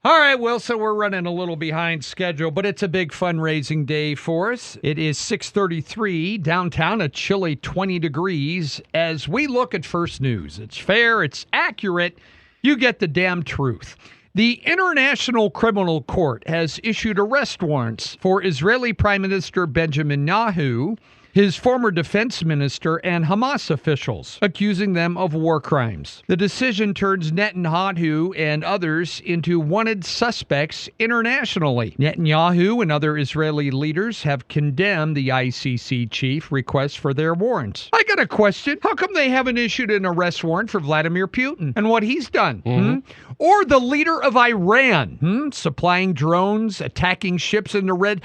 All right, Will, so we're running a little behind schedule, but it's a big fundraising day for us. It is 6:33 downtown, a chilly 20 degrees as we look at First News. It's fair, it's accurate, you get the damn truth. The International Criminal Court has issued arrest warrants for Israeli Prime Minister Benjamin Netanyahu, his former defense minister, and Hamas officials, accusing them of war crimes. The decision turns Netanyahu and others into wanted suspects internationally. Netanyahu and other Israeli leaders have condemned the ICC chief request for their warrants. I got a question. How come they haven't issued an arrest warrant for Vladimir Putin and what he's done? Or the leader of Iran, supplying drones, attacking ships in the Red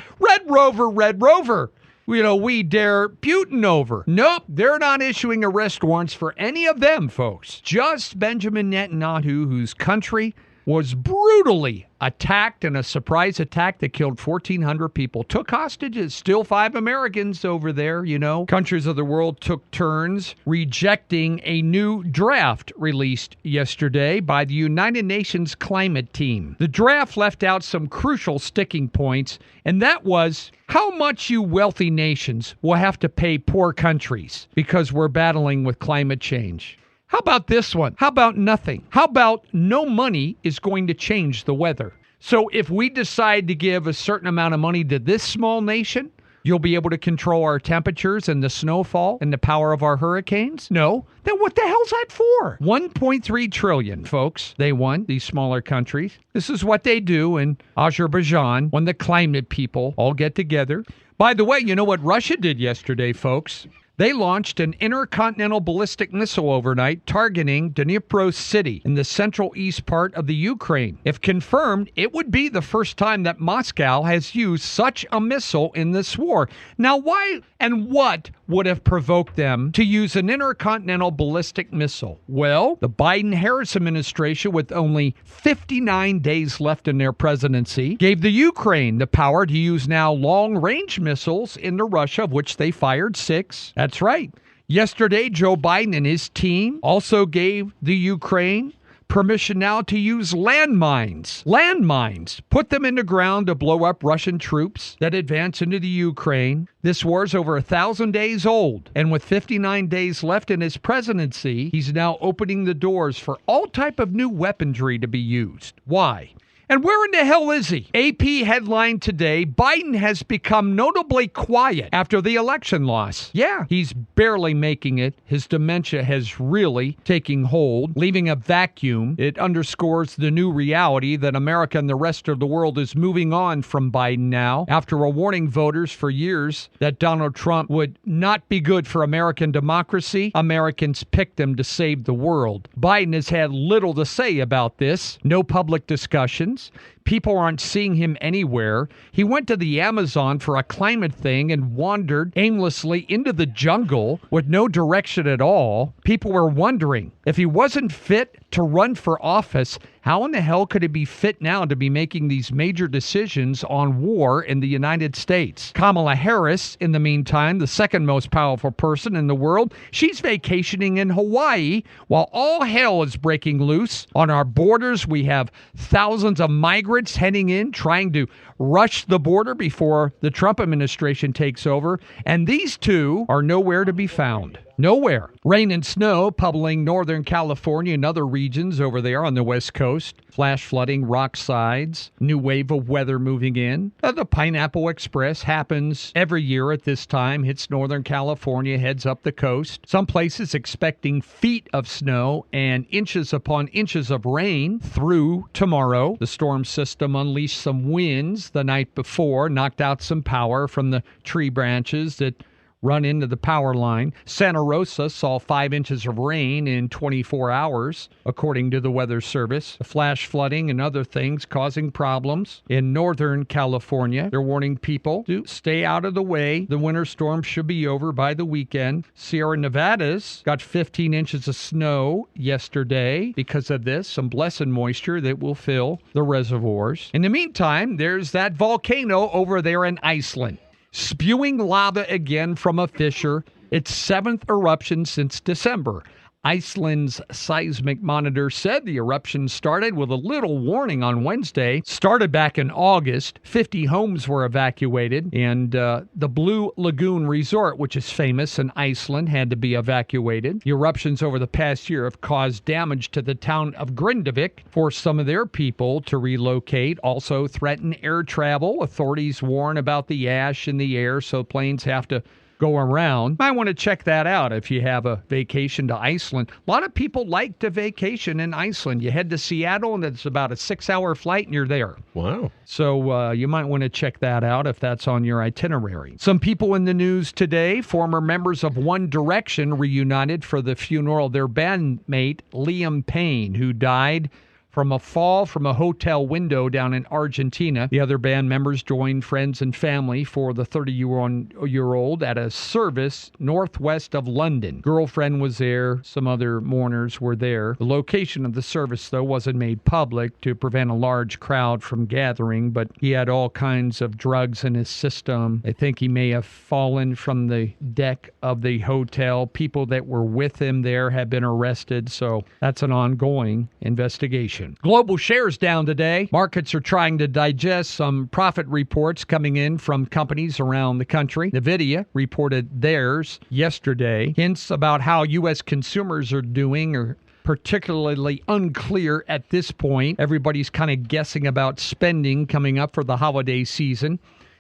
Rover. We dare Putin over. Nope, they're not issuing arrest warrants for any of them, folks. Just Benjamin Netanyahu, whose country was brutally attacked in a surprise attack that killed 1,400 people. Took hostages, still 5 Americans over there, Countries of the world took turns rejecting a new draft released yesterday by the United Nations Climate Team. The draft left out some crucial sticking points, and that was how much you wealthy nations will have to pay poor countries because we're battling with climate change. How about this one? How about nothing? How about no money is going to change the weather? So if we decide to give a certain amount of money to this small nation, you'll be able to control our temperatures and the snowfall and the power of our hurricanes? No. Then what the hell's that for? 1.3 trillion, folks. They won, these smaller countries. This is what they do in Azerbaijan when the climate people all get together. By the way, you know what Russia did yesterday, folks? They launched an intercontinental ballistic missile overnight targeting Dnipro City in the central east part of the Ukraine. If confirmed, it would be the first time that Moscow has used such a missile in this war. Now, why and what would have provoked them to use an intercontinental ballistic missile? Well, the Biden-Harris administration, with only 59 days left in their presidency, gave the Ukraine the power to use now long-range missiles into Russia, of which they fired 6. That's right. Yesterday, Joe Biden and his team also gave the Ukraine permission now to use landmines. Landmines. Put them in the ground to blow up Russian troops that advance into the Ukraine. This war's over 1,000 days old. And with 59 days left in his presidency, he's now opening the doors for all type of new weaponry to be used. Why? And where in the hell is he? AP headline today, Biden has become notably quiet after the election loss. Yeah, he's barely making it. His dementia has really taken hold, leaving a vacuum. It underscores the new reality that America and the rest of the world is moving on from Biden now, after warning voters for years that Donald Trump would not be good for American democracy. Americans picked him to save the world. Biden has had little to say about this. No public discussions. People aren't seeing him anywhere. He went to the Amazon for a climate thing and wandered aimlessly into the jungle with no direction at all. People were wondering if he wasn't fit to run for office, how in the hell could he be fit now to be making these major decisions on war in the United States? Kamala Harris, in the meantime, the second most powerful person in the world, she's vacationing in Hawaii while all hell is breaking loose. On our borders, we have thousands of migrants heading in, trying to rush the border before the Trump administration takes over. And these two are nowhere to be found. Nowhere. Rain and snow pummeling Northern California and other regions over there on the West Coast. Flash flooding rock sides. New wave of weather moving in. The Pineapple Express happens every year at this time. Hits Northern California, heads up the coast. Some places expecting feet of snow and inches upon inches of rain through tomorrow. The storm system unleashed some winds the night before, knocked out some power from the tree branches that run into the power line. Santa Rosa saw 5 inches of rain in 24 hours, according to the Weather Service. Flash flooding and other things causing problems in Northern California. They're warning people to stay out of the way. The winter storm should be over by the weekend. Sierra Nevadas got 15 inches of snow yesterday because of this. Some blessed moisture that will fill the reservoirs. In the meantime, there's that volcano over there in Iceland, spewing lava again from a fissure. Its 7th eruption since December. Iceland's seismic monitor said the eruption started with a little warning on Wednesday. Started back in August. 50 homes were evacuated, and the Blue Lagoon Resort, which is famous in Iceland, had to be evacuated. The eruptions over the past year have caused damage to the town of Grindavik, forced some of their people to relocate, also threaten air travel. Authorities warn about the ash in the air, so planes have to go around. Might want to check that out if you have a vacation to Iceland. A lot of people like to vacation in Iceland. You head to Seattle, and it's about a 6-hour flight, and you're there. Wow. So you might want to check that out if that's on your itinerary. Some people in the news today. Former members of One Direction reunited for the funeral of their bandmate, Liam Payne, who died from a fall from a hotel window down in Argentina. The other band members joined friends and family for the 30-year-old at a service northwest of London. Girlfriend was there. Some other mourners were there. The location of the service, though, wasn't made public to prevent a large crowd from gathering, but he had all kinds of drugs in his system. I think he may have fallen from the deck of the hotel. People that were with him there have been arrested, so that's an ongoing investigation. Global shares down today. Markets are trying to digest some profit reports coming in from companies around the country. NVIDIA reported theirs yesterday. Hints about how U.S. consumers are doing are particularly unclear at this point. Everybody's kind of guessing about spending coming up for the holiday season,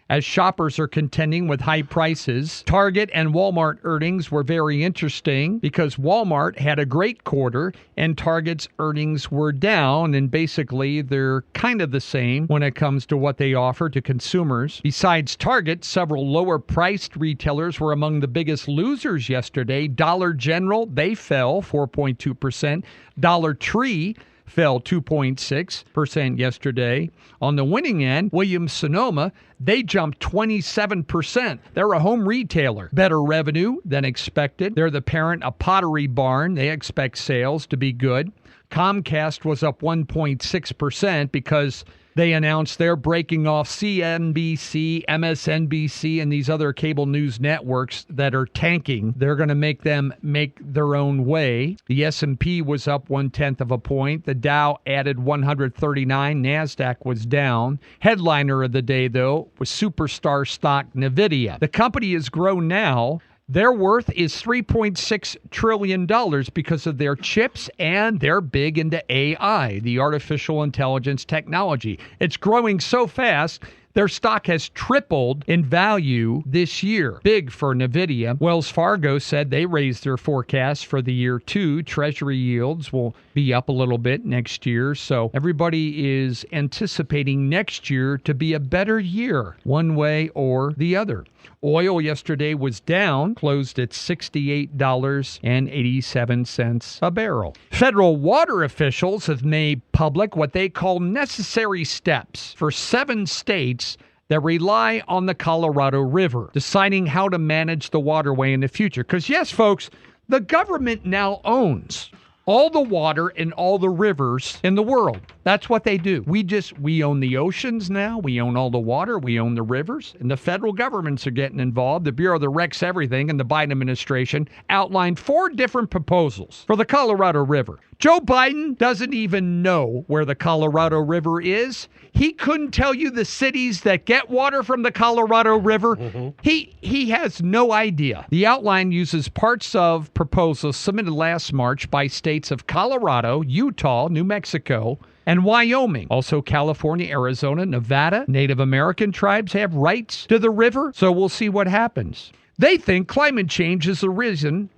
as shoppers are contending with high prices. Target and Walmart earnings were very interesting because Walmart had a great quarter and Target's earnings were down, and basically they're kind of the same when it comes to what they offer to consumers. Besides Target, several lower-priced retailers were among the biggest losers yesterday. Dollar General, they fell 4.2%. Dollar Tree fell 2.6% yesterday. On the winning end, Williams-Sonoma, they jumped 27%. They're a home retailer. Better revenue than expected. They're the parent of Pottery Barn. They expect sales to be good. Comcast was up 1.6% because they announced they're breaking off CNBC, MSNBC, and these other cable news networks that are tanking. They're going to make them make their own way. The S&P was up 0.1 of a point. The Dow added 139. NASDAQ was down. Headliner of the day, though, was superstar stock NVIDIA. The company has grown now. Their worth is $3.6 trillion because of their chips, and they're big into AI, the artificial intelligence technology. It's growing so fast, their stock has tripled in value this year. Big for NVIDIA. Wells Fargo said they raised their forecast for the year too. Treasury yields will be up a little bit next year. So everybody is anticipating next year to be a better year, one way or the other. Oil yesterday was down, closed at $68.87 a barrel. Federal water officials have made public what they call necessary steps for 7 states that rely on the Colorado River, deciding how to manage the waterway in the future. Because yes, folks, the government now owns all the water in all the rivers in the world. That's what they do. We own the oceans now. We own all the water. We own the rivers. And the federal governments are getting involved. The Bureau that wrecks everything and the Biden administration outlined 4 different proposals for the Colorado River. Joe Biden doesn't even know where the Colorado River is. He couldn't tell you the cities that get water from the Colorado River. He has no idea. The outline uses parts of proposals submitted last March by states of Colorado, Utah, New Mexico, and Wyoming. Also California, Arizona, Nevada. Native American tribes have rights to the river, so we'll see what happens. They think climate change is the reason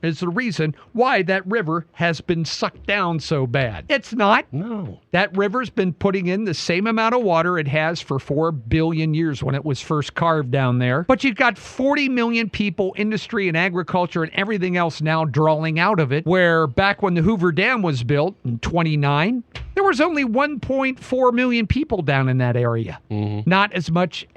why that river has been sucked down so bad. It's not. No. That river's been putting in the same amount of water it has for 4 billion years when it was first carved down there. But you've got 40 million people, industry and agriculture and everything else now drawing out of it, where back when the Hoover Dam was built in 1929, there was only 1.4 million people down in that area. Not as much.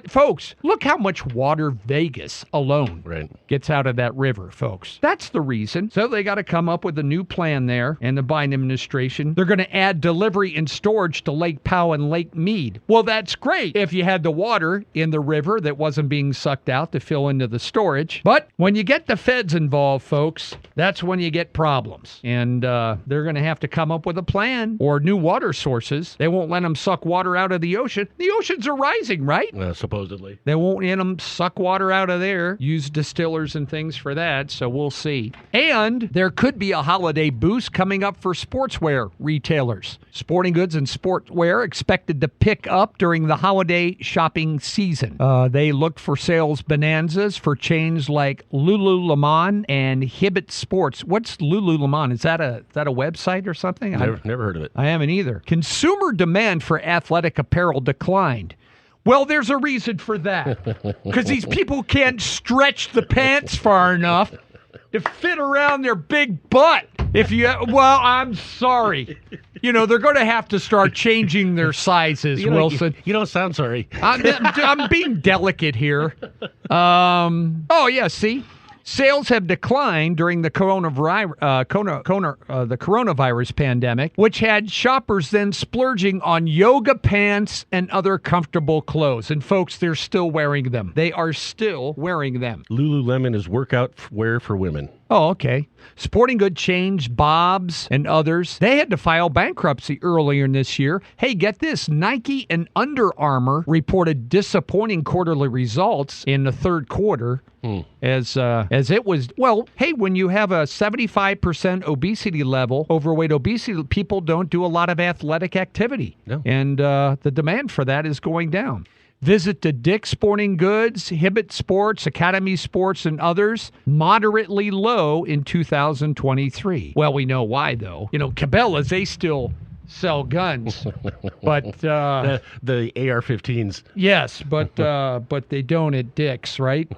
Folks, look how much water Vegas alone down. Right. Gets out of that river, folks. That's the reason. So they got to come up with a new plan there. And the Biden administration, they're going to add delivery and storage to Lake Powell and Lake Mead. Well, that's great if you had the water in the river that wasn't being sucked out to fill into the storage. But when you get the feds involved, folks, that's when you get problems. And they're going to have to come up with a plan or new water sources. They won't let them suck water out of the ocean. The oceans are rising, right? Supposedly. They won't let them suck water out of there, use distillers and things for that, so we'll see. And there could be a holiday boost coming up for sportswear retailers. Sporting goods and sportswear expected to pick up during the holiday shopping season. They look for sales bonanzas for chains like Lululemon and Hibbett Sports. What's Lululemon? Is that a website or something? Never heard of it. I haven't either. Consumer demand for athletic apparel declined. Well, there's a reason for that. Because these people can't stretch the pants far enough to fit around their big butt. Well, I'm sorry. They're going to have to start changing their sizes, Wilson. You don't sound sorry. I'm being delicate here. See? Sales have declined during the coronavirus pandemic, which had shoppers then splurging on yoga pants and other comfortable clothes. And folks, they're still wearing them. They are still wearing them. Lululemon is workout wear for women. Oh, okay. Sporting good chains, Bob's, and others, they had to file bankruptcy earlier in this year. Hey, get this. Nike and Under Armour reported disappointing quarterly results in the third quarter. As it was, when you have a 75% obesity level, overweight obesity, people don't do a lot of athletic activity. No. And the demand for that is going down. Visit to Dick's Sporting Goods, Hibbett Sports, Academy Sports, and others, moderately low in 2023. Well, we know why, though. Cabela's, they still sell guns, but the AR-15s. Yes, but they don't at Dick's, right?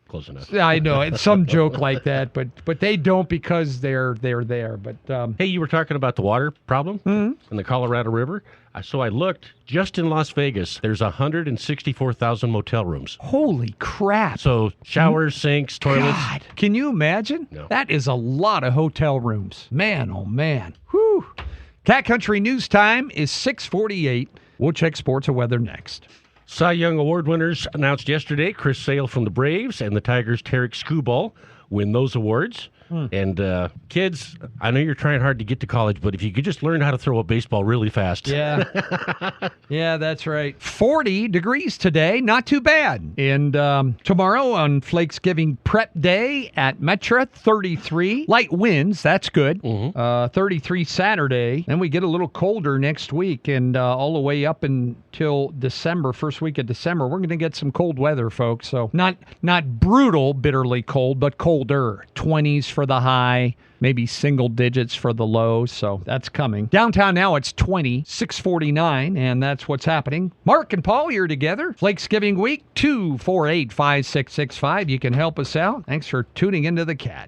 Close enough. I know it's some joke like that, but they don't because they're there. But hey, you were talking about the water problem in the Colorado River. So I looked just in Las Vegas. There's 164,000 motel rooms. Holy crap! So showers, sinks, toilets. God, can you imagine? No. That is a lot of hotel rooms. Man, oh man. Whew. Cat Country News Time is 6:48. We'll check sports and weather next. Cy Young Award winners announced yesterday. Chris Sale from the Braves and the Tigers' Tarek Skubal win those awards. And kids, I know you're trying hard to get to college, but if you could just learn how to throw a baseball really fast. Yeah. Yeah, that's right. 40 degrees today. Not too bad. And tomorrow on Flakesgiving Prep Day at Metra, 33. Light winds. That's good. 33 Saturday. Then we get a little colder next week and all the way up until December, first week of December. We're going to get some cold weather, folks. So not brutal, bitterly cold, but colder. 20s for the high, maybe single digits for the low, so that's coming. Downtown now it's 20, 6:49, and that's what's happening. Mark and Paul here together. Flakesgiving week, 248-5665. You can help us out. Thanks for tuning into the Cat.